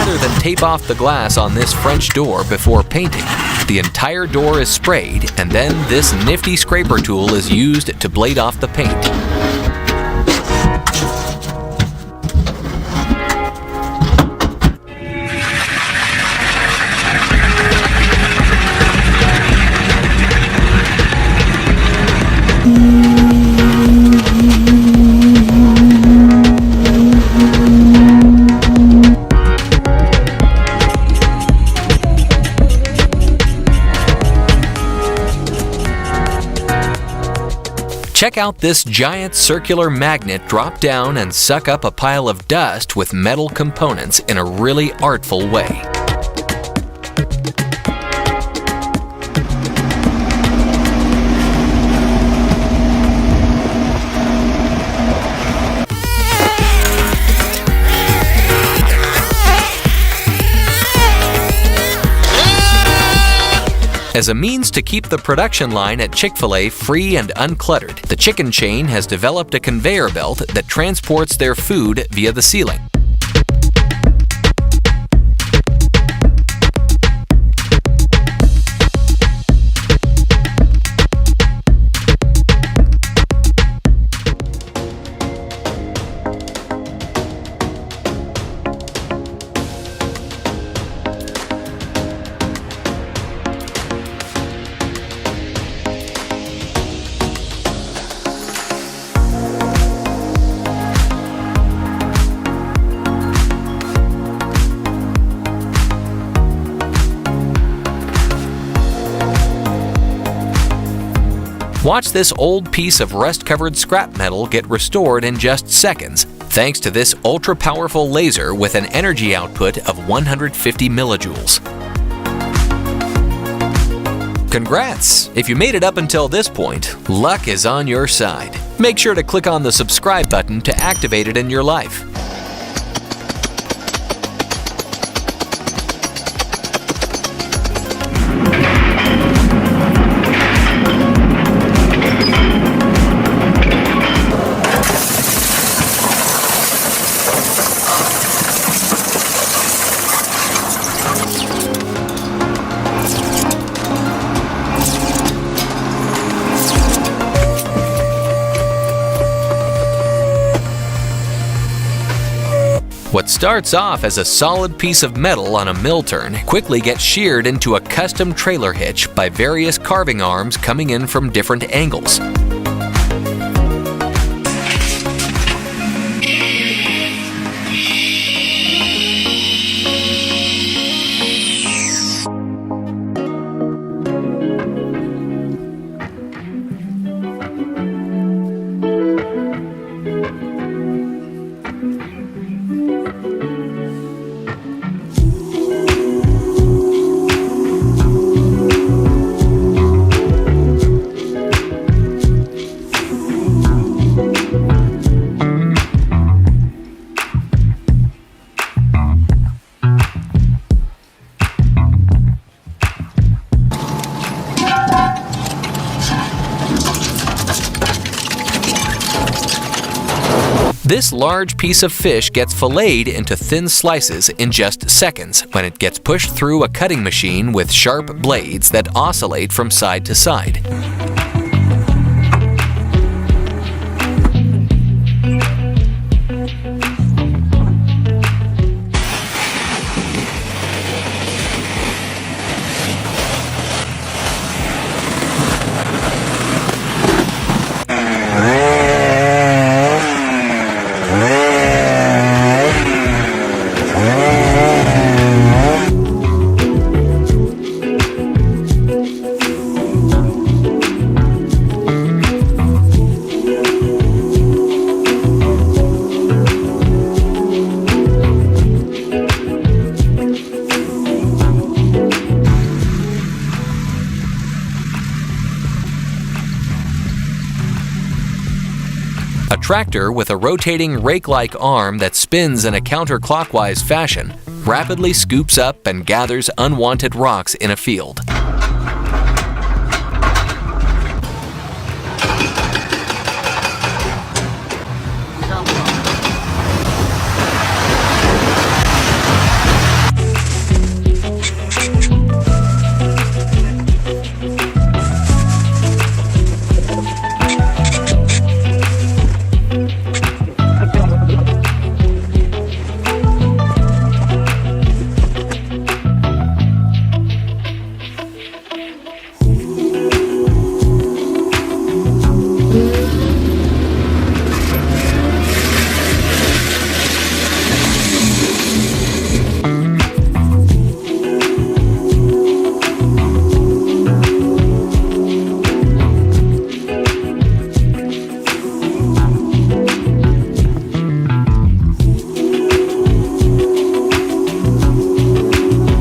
Rather than tape off the glass on this French door before painting, the entire door is sprayed, and then this nifty scraper tool is used to blade off the paint. Check out this giant circular magnet drop down and suck up a pile of dust with metal components in a really artful way. As a means to keep the production line at Chick-fil-A free and uncluttered, the chicken chain has developed a conveyor belt that transports their food via the ceiling. Watch this old piece of rust-covered scrap metal get restored in just seconds, thanks to this ultra-powerful laser with an energy output of 150 millijoules. Congrats! If you made it up until this point, luck is on your side. Make sure to click on the subscribe button to activate it in your life. What starts off as a solid piece of metal on a mill turn quickly gets sheared into a custom trailer hitch by various carving arms coming in from different angles. This large piece of fish gets filleted into thin slices in just seconds when it gets pushed through a cutting machine with sharp blades that oscillate from side to side. A tractor with a rotating rake-like arm that spins in a counterclockwise fashion rapidly scoops up and gathers unwanted rocks in a field.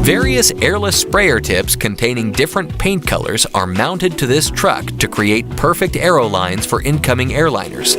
Various airless sprayer tips containing different paint colors are mounted to this truck to create perfect aero lines for incoming airliners.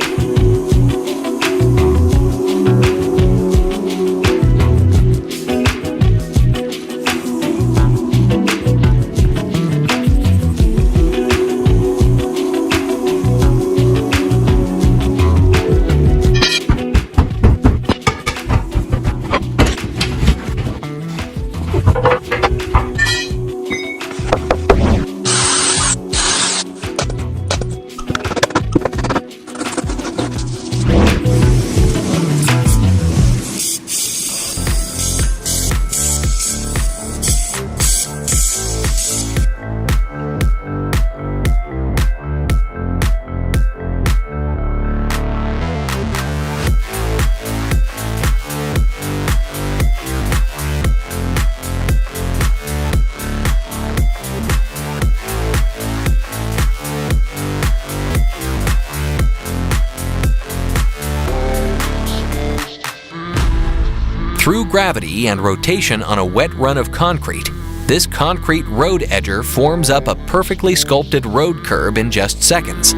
Through gravity and rotation on a wet run of concrete, this concrete road edger forms up a perfectly sculpted road curb in just seconds.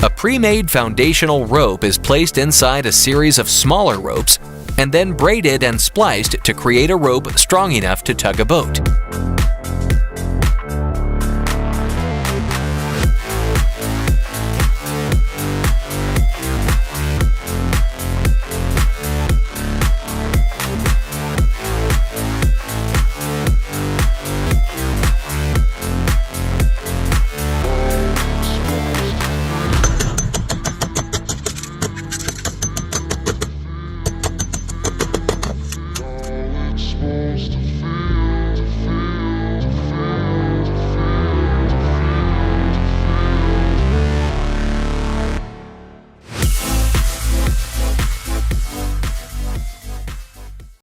A pre-made foundational rope is placed inside a series of smaller ropes and then braided and spliced to create a rope strong enough to tug a boat.